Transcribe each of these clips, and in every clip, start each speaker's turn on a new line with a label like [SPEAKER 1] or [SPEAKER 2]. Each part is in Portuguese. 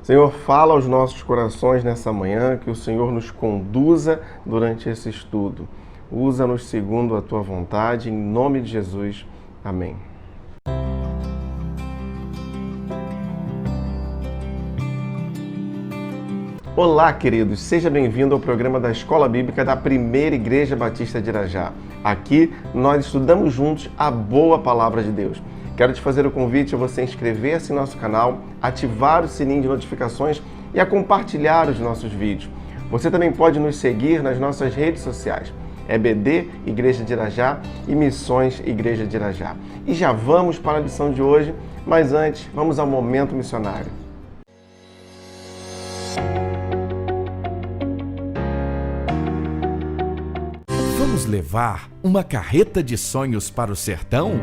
[SPEAKER 1] Senhor, fala aos nossos corações nessa manhã, que o Senhor nos conduza durante esse estudo. Usa-nos segundo a Tua vontade, em nome de Jesus. Amém. Olá, queridos! Seja bem-vindo ao programa da Escola Bíblica da Primeira Igreja Batista de Irajá. Aqui, nós estudamos juntos a boa palavra de Deus. Quero te fazer o convite a você inscrever-se em nosso canal, ativar o sininho de notificações e a compartilhar os nossos vídeos. Você também pode nos seguir nas nossas redes sociais. EBD, Igreja de Irajá, e Missões Igreja de Irajá. E já vamos para a lição de hoje, mas antes, vamos ao Momento Missionário.
[SPEAKER 2] Vamos levar uma carreta de sonhos para o sertão?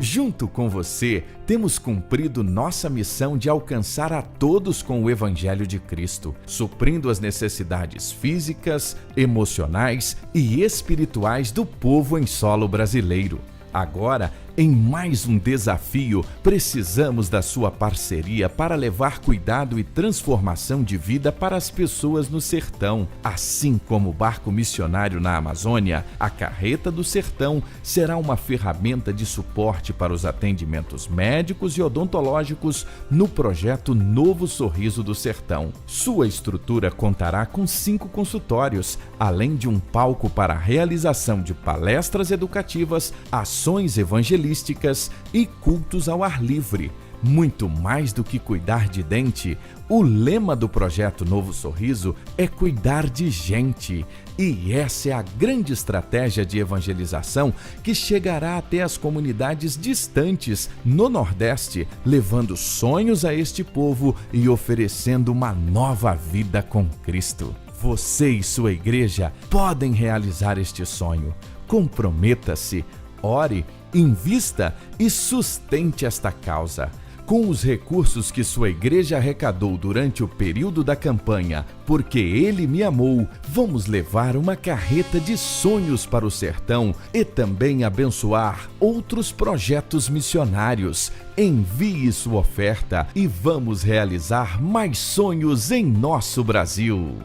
[SPEAKER 2] Junto com você, temos cumprido nossa missão de alcançar a todos com o Evangelho de Cristo, suprindo as necessidades físicas, emocionais e espirituais do povo em solo brasileiro. Agora, em mais um desafio, precisamos da sua parceria para levar cuidado e transformação de vida para as pessoas no sertão. Assim como o barco missionário na Amazônia, a Carreta do Sertão será uma ferramenta de suporte para os atendimentos médicos e odontológicos no projeto Novo Sorriso do Sertão. Sua estrutura contará com 5 consultórios, além de um palco para a realização de palestras educativas, ações evangelísticas e cultos ao ar livre. Muito mais do que cuidar de dente, o lema do projeto Novo Sorriso é cuidar de gente. E essa é a grande estratégia de evangelização que chegará até as comunidades distantes no Nordeste, levando sonhos a este povo e oferecendo uma nova vida com Cristo. Você e sua igreja podem realizar este sonho. Comprometa-se, ore, invista e sustente esta causa. Com os recursos que sua igreja arrecadou durante o período da campanha Porque Ele Me Amou, vamos levar uma carreta de sonhos para o sertão e também abençoar outros projetos missionários. Envie sua oferta e vamos realizar mais sonhos em nosso Brasil.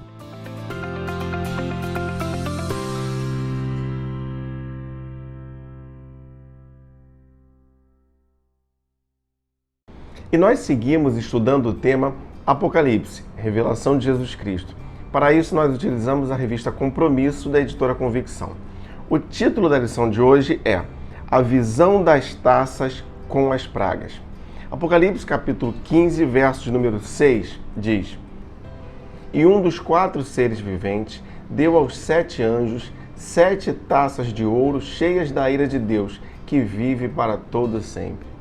[SPEAKER 1] E nós seguimos estudando o tema Apocalipse, Revelação de Jesus Cristo. Para isso, nós utilizamos a revista Compromisso, da editora Convicção. O título da lição de hoje é A Visão das Taças com as Pragas. Apocalipse, capítulo 15, versos número 6, diz: E um dos 4 seres viventes deu aos 7 anjos 7 taças de ouro cheias da ira de Deus, que vive para todo sempre.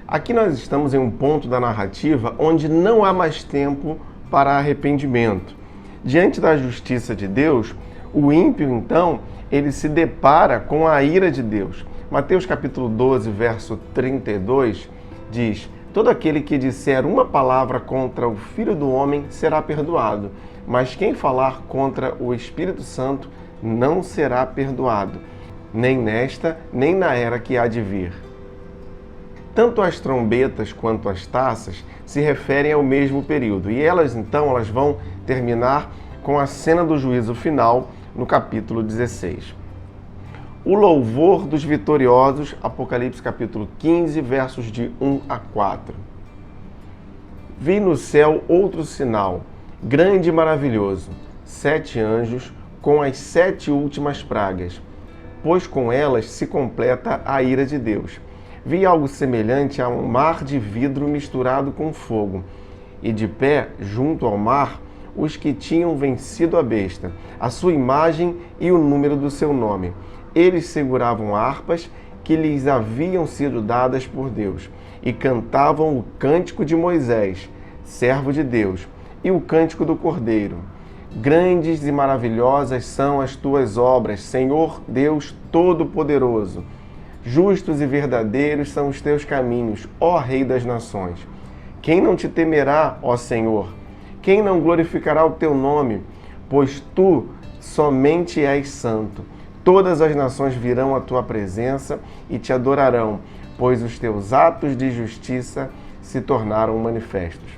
[SPEAKER 1] Aqui nós estamos em um ponto da narrativa onde não há mais tempo para arrependimento. Diante da justiça de Deus, o ímpio, então, ele se depara com a ira de Deus. Mateus capítulo 12, verso 32, diz: Todo aquele que disser uma palavra contra o Filho do Homem será perdoado, mas quem falar contra o Espírito Santo não será perdoado, nem nesta, nem na era que há de vir. Tanto as trombetas quanto as taças se referem ao mesmo período. E elas vão terminar com a cena do juízo final no capítulo 16. O louvor dos vitoriosos, Apocalipse capítulo 15, versos de 1 a 4. Vi no céu outro sinal, grande e maravilhoso, 7 anjos com as 7 últimas pragas, pois com elas se completa a ira de Deus. Vi algo semelhante a um mar de vidro misturado com fogo, e de pé, junto ao mar, os que tinham vencido a besta, a sua imagem e o número do seu nome. Eles seguravam harpas que lhes haviam sido dadas por Deus, e cantavam o cântico de Moisés, servo de Deus, e o cântico do Cordeiro. Grandes e maravilhosas são as tuas obras, Senhor Deus Todo-Poderoso. Justos e verdadeiros são os teus caminhos, ó Rei das Nações. Quem não te temerá, ó Senhor? Quem não glorificará o teu nome? Pois tu somente és santo. Todas as nações virão à tua presença e te adorarão, pois os teus atos de justiça se tornaram manifestos.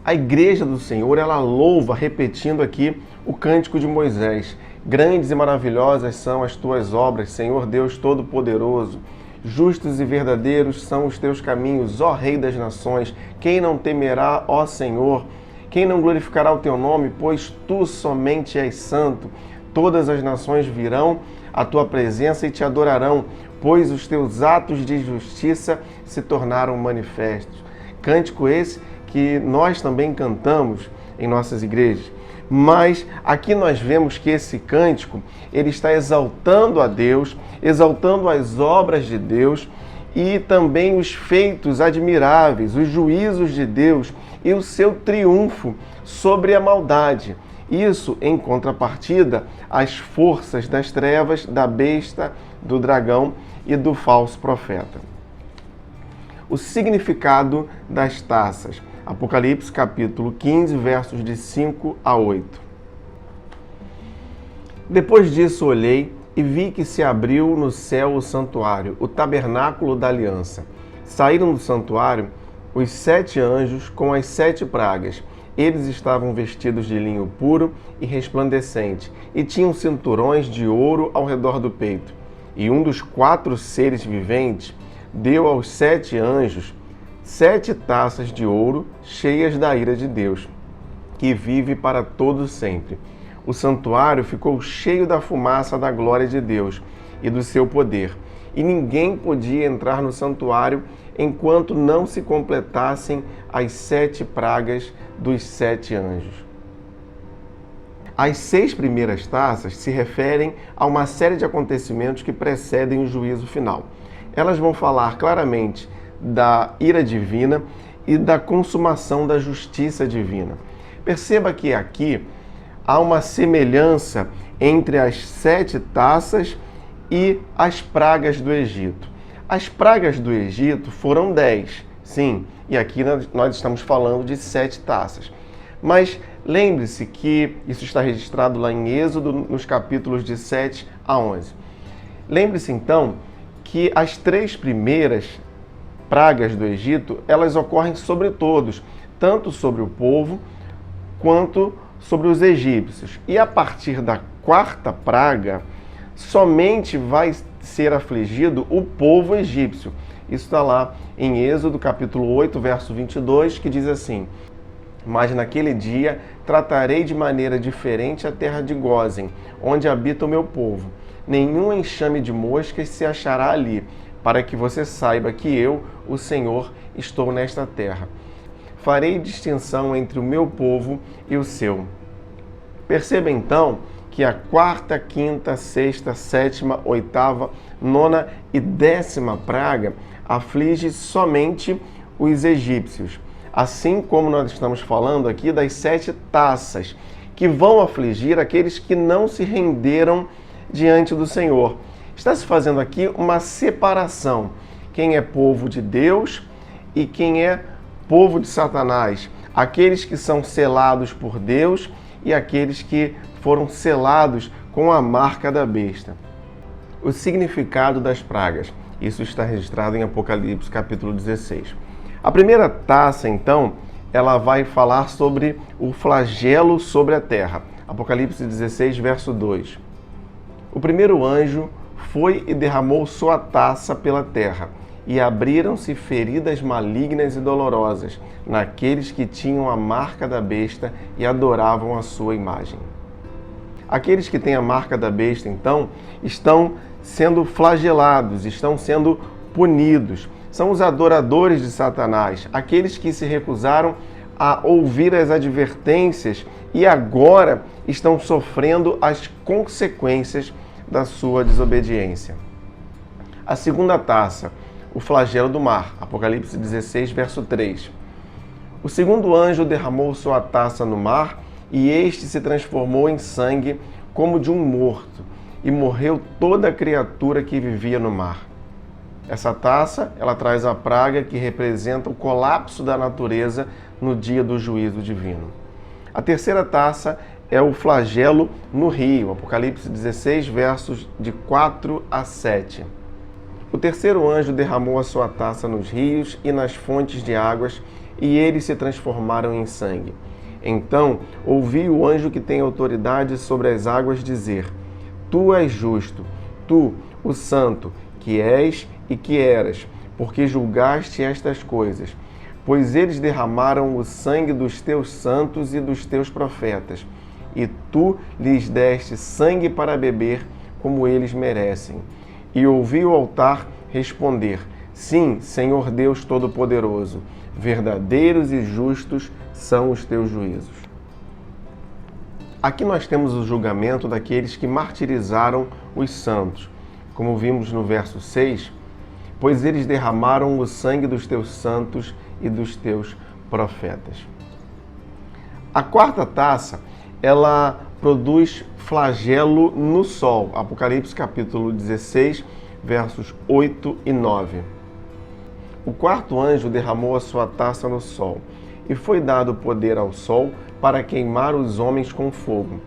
[SPEAKER 1] A igreja do Senhor, ela louva, repetindo aqui o cântico de Moisés. Grandes e maravilhosas são as tuas obras, Senhor Deus Todo-Poderoso. Justos e verdadeiros são os teus caminhos, ó Rei das Nações. Quem não temerá, ó Senhor? Quem não glorificará o teu nome? Pois tu somente és santo. Todas as nações virão à tua presença e te adorarão, pois os teus atos de justiça se tornaram manifestos. Cântico esse que nós também cantamos em nossas igrejas. Mas aqui nós vemos que esse cântico, ele está exaltando a Deus, exaltando as obras de Deus e também os feitos admiráveis, os juízos de Deus e o seu triunfo sobre a maldade. Isso em contrapartida às forças das trevas, da besta, do dragão e do falso profeta. O significado das taças. Apocalipse capítulo 15, versos de 5 a 8. Depois disso olhei e vi que se abriu no céu o santuário, o tabernáculo da aliança. Saíram do santuário os 7 anjos com as 7 pragas. Eles estavam vestidos de linho puro e resplandecente, e tinham cinturões de ouro ao redor do peito. E um dos 4 seres viventes deu aos 7 anjos 7 taças de ouro cheias da ira de Deus, que vive para todo sempre. O santuário ficou cheio da fumaça da glória de Deus e do seu poder, e ninguém podia entrar no santuário enquanto não se completassem as 7 pragas dos 7 anjos. As 6 primeiras taças se referem a uma série de acontecimentos que precedem o juízo final. Elas vão falar claramente da ira divina e da consumação da justiça divina. Perceba que aqui há uma semelhança entre as 7 taças e as pragas do Egito. As pragas do Egito foram 10, sim, e aqui nós estamos falando de 7 taças. Mas lembre-se que isso está registrado lá em Êxodo, nos capítulos de 7 a 11. Lembre-se então que as 3 primeiras pragas do Egito, elas ocorrem sobre todos, tanto sobre o povo quanto sobre os egípcios. E a partir da 4ª praga, somente vai ser afligido o povo egípcio. Isso está lá em Êxodo, capítulo 8, verso 22, que diz assim: Mas naquele dia tratarei de maneira diferente a terra de Gósen, onde habita o meu povo. Nenhum enxame de moscas se achará ali, para que você saiba que eu, o Senhor, estou nesta terra. Farei distinção entre o meu povo e o seu. Perceba então que a 4ª, 5ª, 6ª, 7ª, 8ª, 9ª e 10ª praga aflige somente os egípcios, assim como nós estamos falando aqui das 7 taças, que vão afligir aqueles que não se renderam diante do Senhor. Está se fazendo aqui uma separação. Quem é povo de Deus e quem é povo de Satanás. Aqueles que são selados por Deus e aqueles que foram selados com a marca da besta. O significado das pragas. Isso está registrado em Apocalipse capítulo 16. A primeira taça, então, ela vai falar sobre o flagelo sobre a terra. Apocalipse 16, verso 2. O primeiro anjo foi e derramou sua taça pela terra, e abriram-se feridas malignas e dolorosas naqueles que tinham a marca da besta e adoravam a sua imagem. Aqueles que têm a marca da besta, então, estão sendo flagelados, estão sendo punidos. São os adoradores de Satanás, aqueles que se recusaram a ouvir as advertências e agora estão sofrendo as consequências da sua desobediência. A segunda taça, o flagelo do mar, Apocalipse 16, verso 3. O segundo anjo derramou sua taça no mar, e este se transformou em sangue como de um morto, e morreu toda a criatura que vivia no mar. Essa taça, ela traz a praga que representa o colapso da natureza no dia do juízo divino. A terceira taça é o flagelo no rio, Apocalipse 16, versos de 4 a 7. O terceiro anjo derramou a sua taça nos rios e nas fontes de águas, e eles se transformaram em sangue. Então ouvi o anjo que tem autoridade sobre as águas dizer: Tu és justo, tu, o santo, que és e que eras, porque julgaste estas coisas. Pois eles derramaram o sangue dos teus santos e dos teus profetas, e tu lhes deste sangue para beber, como eles merecem. E ouvi o altar responder: Sim, Senhor Deus Todo-Poderoso, verdadeiros e justos são os teus juízos. Aqui nós temos o julgamento daqueles que martirizaram os santos. Como vimos no verso 6, pois eles derramaram o sangue dos teus santos e dos teus profetas. A quarta taça, ela produz flagelo no sol. Apocalipse capítulo 16, versos 8 e 9. O quarto anjo derramou a sua taça no sol, e foi dado poder ao sol para queimar os homens com fogo.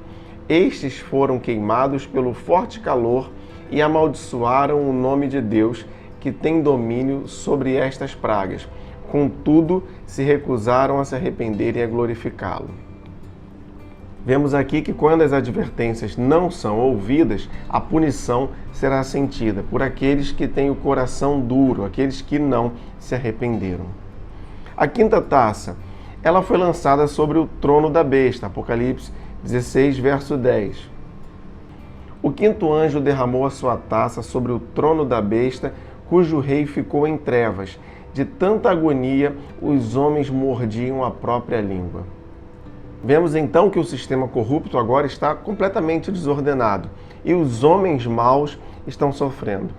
[SPEAKER 1] Estes foram queimados pelo forte calor e amaldiçoaram o nome de Deus, que tem domínio sobre estas pragas. Contudo, se recusaram a se arrepender e a glorificá-lo. Vemos aqui que quando as advertências não são ouvidas, a punição será sentida por aqueles que têm o coração duro, aqueles que não se arrependeram. A quinta taça, ela foi lançada sobre o trono da besta, Apocalipse 16, verso 10. O quinto anjo derramou a sua taça sobre o trono da besta, cujo rei ficou em trevas. De tanta agonia, os homens mordiam a própria língua. Vemos então que o sistema corrupto agora está completamente desordenado e os homens maus estão sofrendo.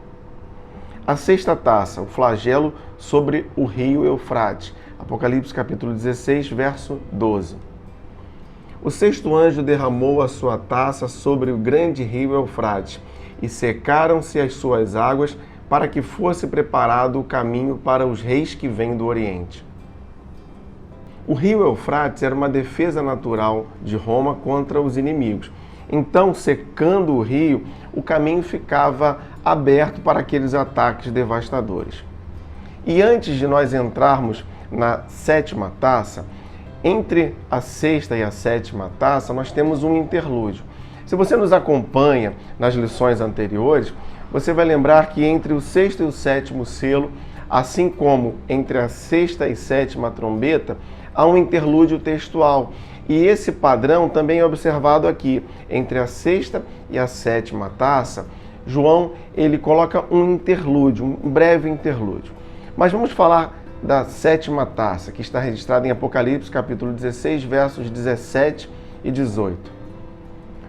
[SPEAKER 1] A sexta taça, o flagelo sobre o rio Eufrates, Apocalipse capítulo 16, verso 12. O sexto anjo derramou a sua taça sobre o grande rio Eufrates, e secaram-se as suas águas, para que fosse preparado o caminho para os reis que vêm do Oriente. O rio Eufrates era uma defesa natural de Roma contra os inimigos. Então, secando o rio, o caminho ficava aberto para aqueles ataques devastadores. E antes de nós entrarmos na sétima taça, entre a sexta e a sétima taça, nós temos um interlúdio. Se você nos acompanha nas lições anteriores, você vai lembrar que entre o sexto e o sétimo selo, assim como entre a sexta e sétima trombeta, há um interlúdio textual. E esse padrão também é observado aqui. Entre a sexta e a sétima taça, João ele coloca um interlúdio, um breve interlúdio. Mas vamos falar da sétima taça, que está registrada em Apocalipse capítulo 16, versos 17 e 18.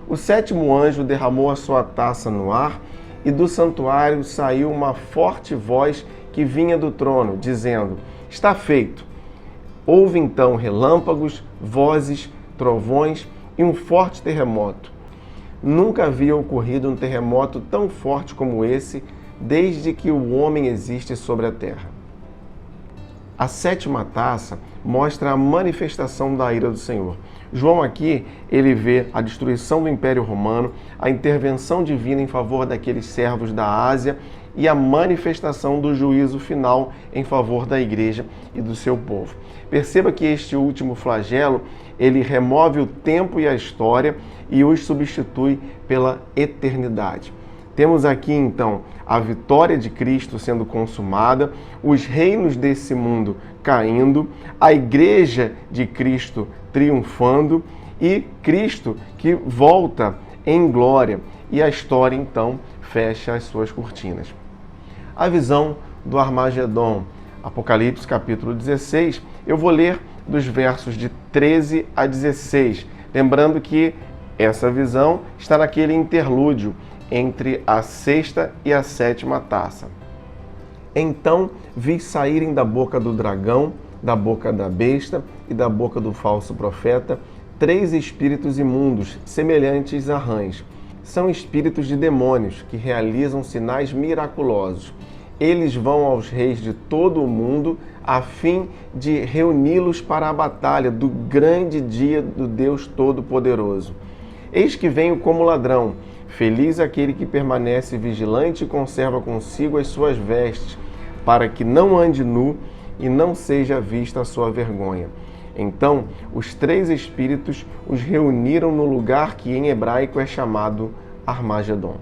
[SPEAKER 1] O sétimo anjo derramou a sua taça no ar, e do santuário saiu uma forte voz que vinha do trono, dizendo: Está feito. Houve então relâmpagos, vozes, trovões e um forte terremoto. Nunca havia ocorrido um terremoto tão forte como esse, desde que o homem existe sobre a terra. A sétima taça mostra a manifestação da ira do Senhor. João aqui, ele vê a destruição do Império Romano, a intervenção divina em favor daqueles servos da Ásia e a manifestação do juízo final em favor da igreja e do seu povo. Perceba que este último flagelo, ele remove o tempo e a história e os substitui pela eternidade. Temos aqui, então, a vitória de Cristo sendo consumada, os reinos desse mundo caindo, a igreja de Cristo triunfando e Cristo que volta em glória. E a história, então, fecha as suas cortinas. A visão do Armagedon, Apocalipse capítulo 16, eu vou ler dos versos de 13 a 16, lembrando que essa visão está naquele interlúdio entre a sexta e a sétima taça. Então vi saírem da boca do dragão, da boca da besta e da boca do falso profeta 3 espíritos imundos, semelhantes a rãs. São espíritos de demônios que realizam sinais miraculosos. Eles vão aos reis de todo o mundo a fim de reuni-los para a batalha do grande dia do Deus Todo-Poderoso. Eis que venho como ladrão. Feliz aquele que permanece vigilante e conserva consigo as suas vestes, para que não ande nu e não seja vista a sua vergonha. Então, os 3 espíritos os reuniram no lugar que em hebraico é chamado Armagedon.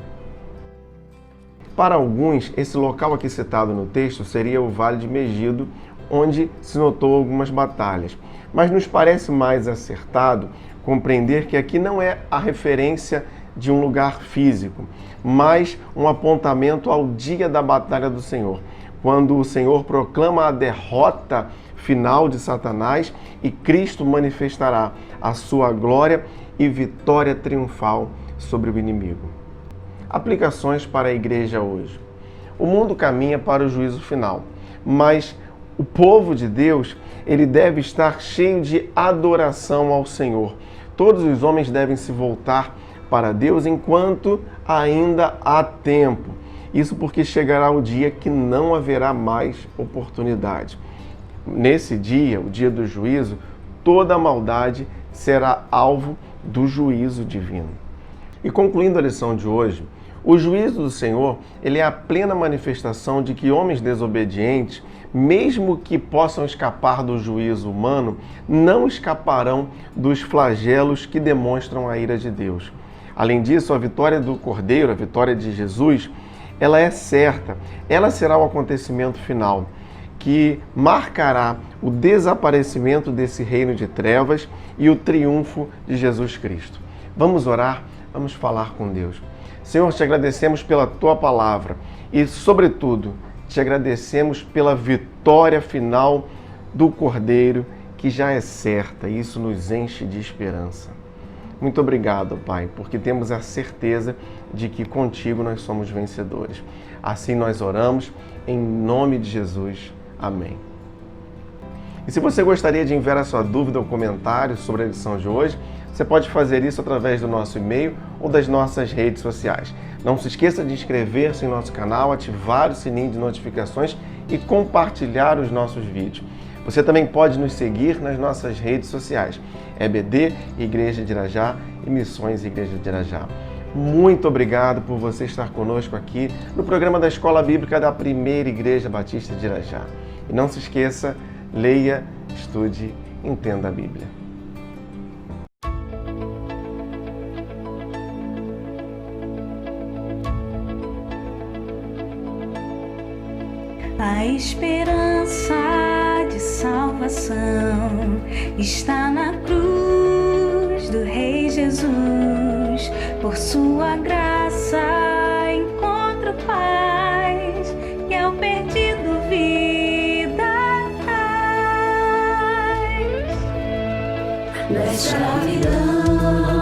[SPEAKER 1] Para alguns, esse local aqui citado no texto seria o Vale de Megido, onde se notou algumas batalhas. Mas nos parece mais acertado compreender que aqui não é a referência de um lugar físico, mas um apontamento ao dia da batalha do Senhor, quando o Senhor proclama a derrota final de Satanás e Cristo manifestará a sua glória e vitória triunfal sobre o inimigo. Aplicações para a igreja hoje. O mundo caminha para o juízo final, mas o povo de Deus, ele deve estar cheio de adoração ao Senhor. Todos os homens devem se voltar para Deus enquanto ainda há tempo. Isso porque chegará o dia que não haverá mais oportunidade. Nesse dia, o dia do juízo, toda a maldade será alvo do juízo divino. E concluindo a lição de hoje, o juízo do Senhor, ele é a plena manifestação de que homens desobedientes, mesmo que possam escapar do juízo humano, não escaparão dos flagelos que demonstram a ira de Deus. Além disso, a vitória do Cordeiro, a vitória de Jesus, ela é certa. Ela será o acontecimento final, que marcará o desaparecimento desse reino de trevas e o triunfo de Jesus Cristo. Vamos orar, vamos falar com Deus. Senhor, te agradecemos pela Tua palavra e, sobretudo, te agradecemos pela vitória final do Cordeiro, que já é certa, e isso nos enche de esperança. Muito obrigado, Pai, porque temos a certeza de que contigo nós somos vencedores. Assim nós oramos, em nome de Jesus. Amém. E se você gostaria de enviar a sua dúvida ou comentário sobre a lição de hoje, você pode fazer isso através do nosso e-mail ou das nossas redes sociais. Não se esqueça de inscrever-se em nosso canal, ativar o sininho de notificações e compartilhar os nossos vídeos. Você também pode nos seguir nas nossas redes sociais, EBD, Igreja de Irajá e Missões Igreja de Irajá. Muito obrigado por você estar conosco aqui no programa da Escola Bíblica da Primeira Igreja Batista de Irajá. E não se esqueça, leia, estude, entenda a Bíblia.
[SPEAKER 3] A esperança de salvação está na cruz do Rei Jesus. Por sua graça encontro paz e ao perdido vida traz. Da escravidão